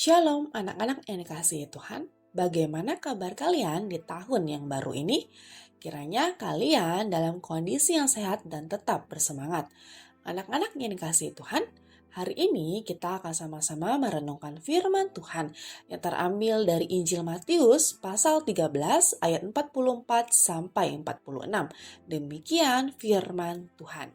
Shalom anak-anak yang dikasihi Tuhan. Bagaimana kabar kalian di tahun yang baru ini? Kiranya kalian dalam kondisi yang sehat dan tetap bersemangat. Anak-anak yang dikasihi Tuhan, hari ini kita akan sama-sama merenungkan firman Tuhan yang terambil dari Injil Matius pasal 13 ayat 44 sampai 46. Demikian firman Tuhan.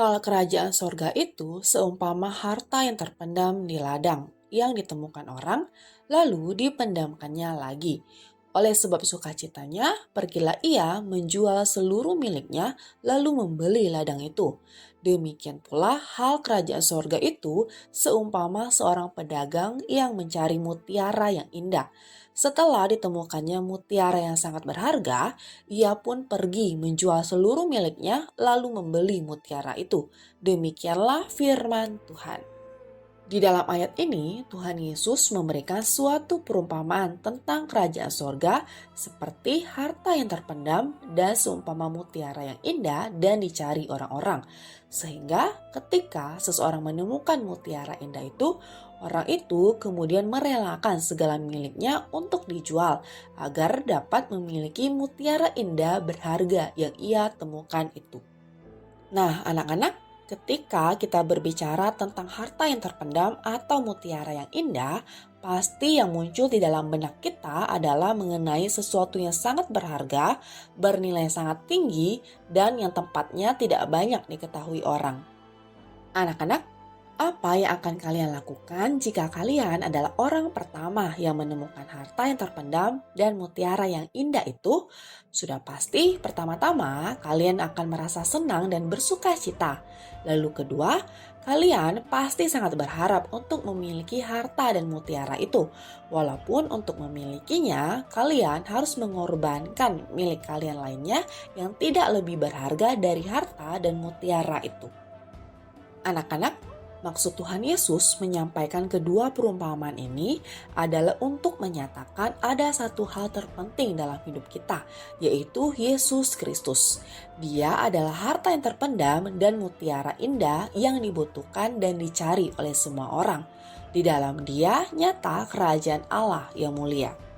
Hal kerajaan sorga itu seumpama harta yang terpendam di ladang yang ditemukan orang, lalu dipendamkannya lagi. Oleh sebab sukacitanya, pergilah ia menjual seluruh miliknya, lalu membeli ladang itu. Demikian pula hal kerajaan sorga itu seumpama seorang pedagang yang mencari mutiara yang indah. Setelah ditemukannya mutiara yang sangat berharga, ia pun pergi menjual seluruh miliknya lalu membeli mutiara itu. Demikianlah firman Tuhan. Di dalam ayat ini, Tuhan Yesus memberikan suatu perumpamaan tentang kerajaan sorga seperti harta yang terpendam dan seumpama mutiara yang indah dan dicari orang-orang. Sehingga ketika seseorang menemukan mutiara indah itu, orang itu kemudian merelakan segala miliknya untuk dijual agar dapat memiliki mutiara indah berharga yang ia temukan itu. Nah, anak-anak, ketika kita berbicara tentang harta yang terpendam atau mutiara yang indah, pasti yang muncul di dalam benak kita adalah mengenai sesuatu yang sangat berharga, bernilai sangat tinggi, dan yang tempatnya tidak banyak diketahui orang. Anak-anak, apa yang akan kalian lakukan jika kalian adalah orang pertama yang menemukan harta yang terpendam dan mutiara yang indah itu? Sudah pasti pertama-tama kalian akan merasa senang dan bersuka cita. Lalu kedua, kalian pasti sangat berharap untuk memiliki harta dan mutiara itu. Walaupun untuk memilikinya, kalian harus mengorbankan milik kalian lainnya yang tidak lebih berharga dari harta dan mutiara itu. Anak-anak, maksud Tuhan Yesus menyampaikan kedua perumpamaan ini adalah untuk menyatakan ada satu hal terpenting dalam hidup kita, yaitu Yesus Kristus. Dia adalah harta yang terpendam dan mutiara indah yang dibutuhkan dan dicari oleh semua orang. Di dalam Dia nyata kerajaan Allah yang mulia.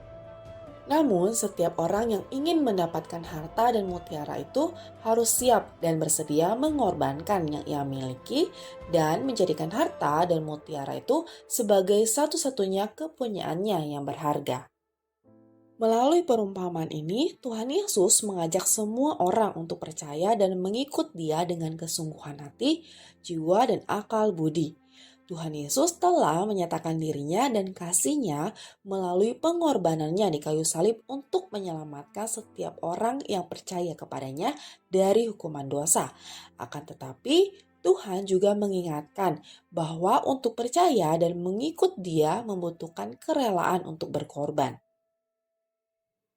Namun, setiap orang yang ingin mendapatkan harta dan mutiara itu harus siap dan bersedia mengorbankan yang ia miliki dan menjadikan harta dan mutiara itu sebagai satu-satunya kepunyaannya yang berharga. Melalui perumpamaan ini, Tuhan Yesus mengajak semua orang untuk percaya dan mengikut Dia dengan kesungguhan hati, jiwa, dan akal budi. Tuhan Yesus telah menyatakan dirinya dan kasih-Nya melalui pengorbanannya di kayu salib untuk menyelamatkan setiap orang yang percaya kepadanya dari hukuman dosa. Akan tetapi, Tuhan juga mengingatkan bahwa untuk percaya dan mengikut Dia membutuhkan kerelaan untuk berkorban.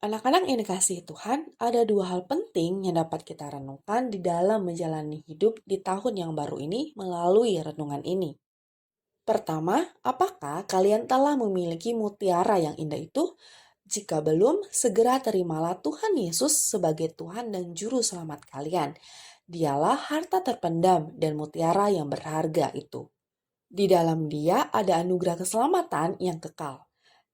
Anak-anak yang dikasihi Tuhan, ada dua hal penting yang dapat kita renungkan di dalam menjalani hidup di tahun yang baru ini melalui renungan ini. Pertama, apakah kalian telah memiliki mutiara yang indah itu? Jika belum, segera terimalah Tuhan Yesus sebagai Tuhan dan Juru Selamat kalian. Dialah harta terpendam dan mutiara yang berharga itu. Di dalam Dia ada anugerah keselamatan yang kekal.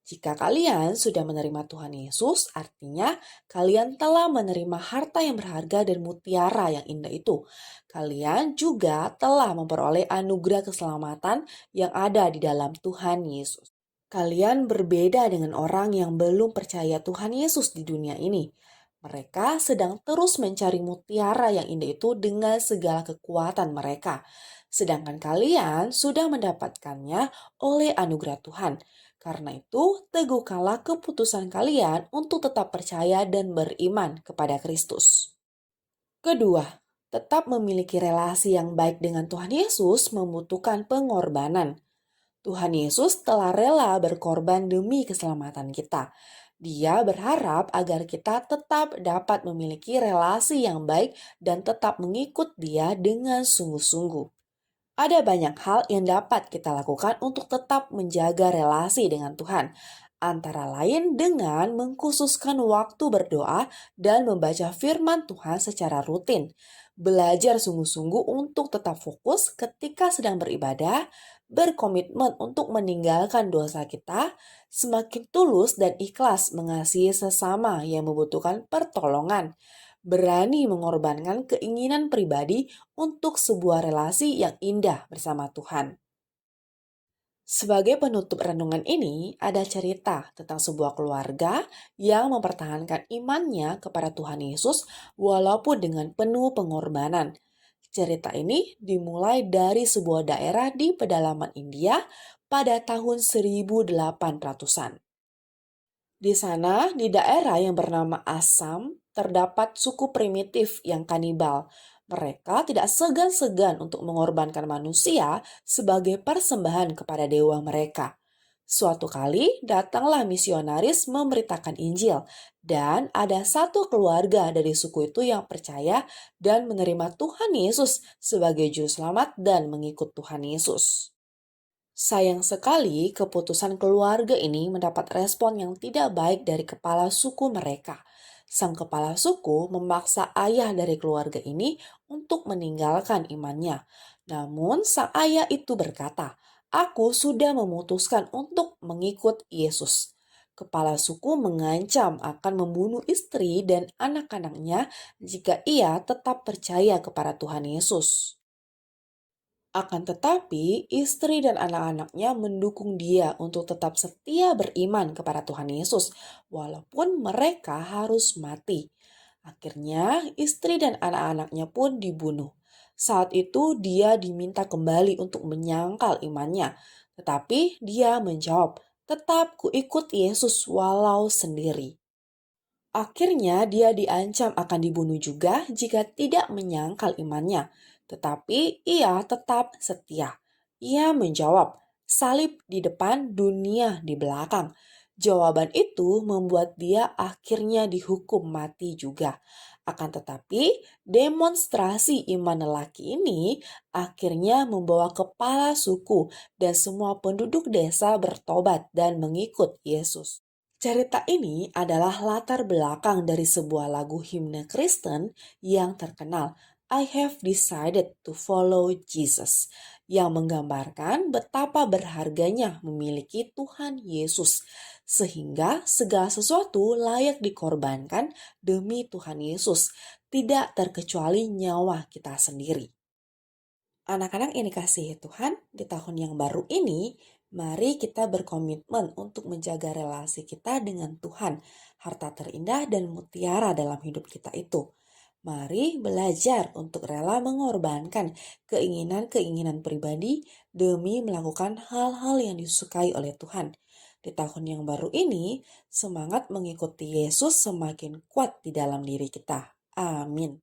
Jika kalian sudah menerima Tuhan Yesus, artinya kalian telah menerima harta yang berharga dan mutiara yang indah itu. Kalian juga telah memperoleh anugerah keselamatan yang ada di dalam Tuhan Yesus. Kalian berbeda dengan orang yang belum percaya Tuhan Yesus di dunia ini. Mereka sedang terus mencari mutiara yang indah itu dengan segala kekuatan mereka. Sedangkan kalian sudah mendapatkannya oleh anugerah Tuhan. Karena itu, teguhkanlah keputusan kalian untuk tetap percaya dan beriman kepada Kristus. Kedua, tetap memiliki relasi yang baik dengan Tuhan Yesus membutuhkan pengorbanan. Tuhan Yesus telah rela berkorban demi keselamatan kita. Dia berharap agar kita tetap dapat memiliki relasi yang baik dan tetap mengikut Dia dengan sungguh-sungguh. Ada banyak hal yang dapat kita lakukan untuk tetap menjaga relasi dengan Tuhan, antara lain dengan mengkhususkan waktu berdoa dan membaca firman Tuhan secara rutin. Belajar sungguh-sungguh untuk tetap fokus ketika sedang beribadah, berkomitmen untuk meninggalkan dosa kita, semakin tulus dan ikhlas mengasihi sesama yang membutuhkan pertolongan, berani mengorbankan keinginan pribadi untuk sebuah relasi yang indah bersama Tuhan. Sebagai penutup renungan ini, ada cerita tentang sebuah keluarga yang mempertahankan imannya kepada Tuhan Yesus walaupun dengan penuh pengorbanan. Cerita ini dimulai dari sebuah daerah di pedalaman India pada tahun 1800-an. Di sana, di daerah yang bernama Assam, terdapat suku primitif yang kanibal. Mereka tidak segan-segan untuk mengorbankan manusia sebagai persembahan kepada dewa mereka. Suatu kali, datanglah misionaris memberitakan Injil, dan ada satu keluarga dari suku itu yang percaya dan menerima Tuhan Yesus sebagai juru selamat dan mengikut Tuhan Yesus. Sayang sekali, keputusan keluarga ini mendapat respon yang tidak baik dari kepala suku mereka. Sang kepala suku memaksa ayah dari keluarga ini untuk meninggalkan imannya. Namun, sang ayah itu berkata, "Aku sudah memutuskan untuk mengikut Yesus." Kepala suku mengancam akan membunuh istri dan anak-anaknya jika ia tetap percaya kepada Tuhan Yesus. Akan tetapi, istri dan anak-anaknya mendukung dia untuk tetap setia beriman kepada Tuhan Yesus, walaupun mereka harus mati. Akhirnya, istri dan anak-anaknya pun dibunuh. Saat itu, dia diminta kembali untuk menyangkal imannya, tetapi dia menjawab, "Tetap kuikut Yesus walau sendiri." Akhirnya dia diancam akan dibunuh juga jika tidak menyangkal imannya. Tetapi ia tetap setia. Ia menjawab, "Salib di depan, dunia di belakang." Jawaban itu membuat dia akhirnya dihukum mati juga. Akan tetapi, demonstrasi iman lelaki ini akhirnya membawa kepala suku dan semua penduduk desa bertobat dan mengikut Yesus. Cerita ini adalah latar belakang dari sebuah lagu himne Kristen yang terkenal, "I have decided to follow Jesus", yang menggambarkan betapa berharganya memiliki Tuhan Yesus, sehingga segala sesuatu layak dikorbankan demi Tuhan Yesus, tidak terkecuali nyawa kita sendiri. Anak-anak yang dikasihi Tuhan, di tahun yang baru ini, mari kita berkomitmen untuk menjaga relasi kita dengan Tuhan, harta terindah dan mutiara dalam hidup kita itu. Mari belajar untuk rela mengorbankan keinginan-keinginan pribadi demi melakukan hal-hal yang disukai oleh Tuhan. Di tahun yang baru ini, semangat mengikuti Yesus semakin kuat di dalam diri kita. Amin.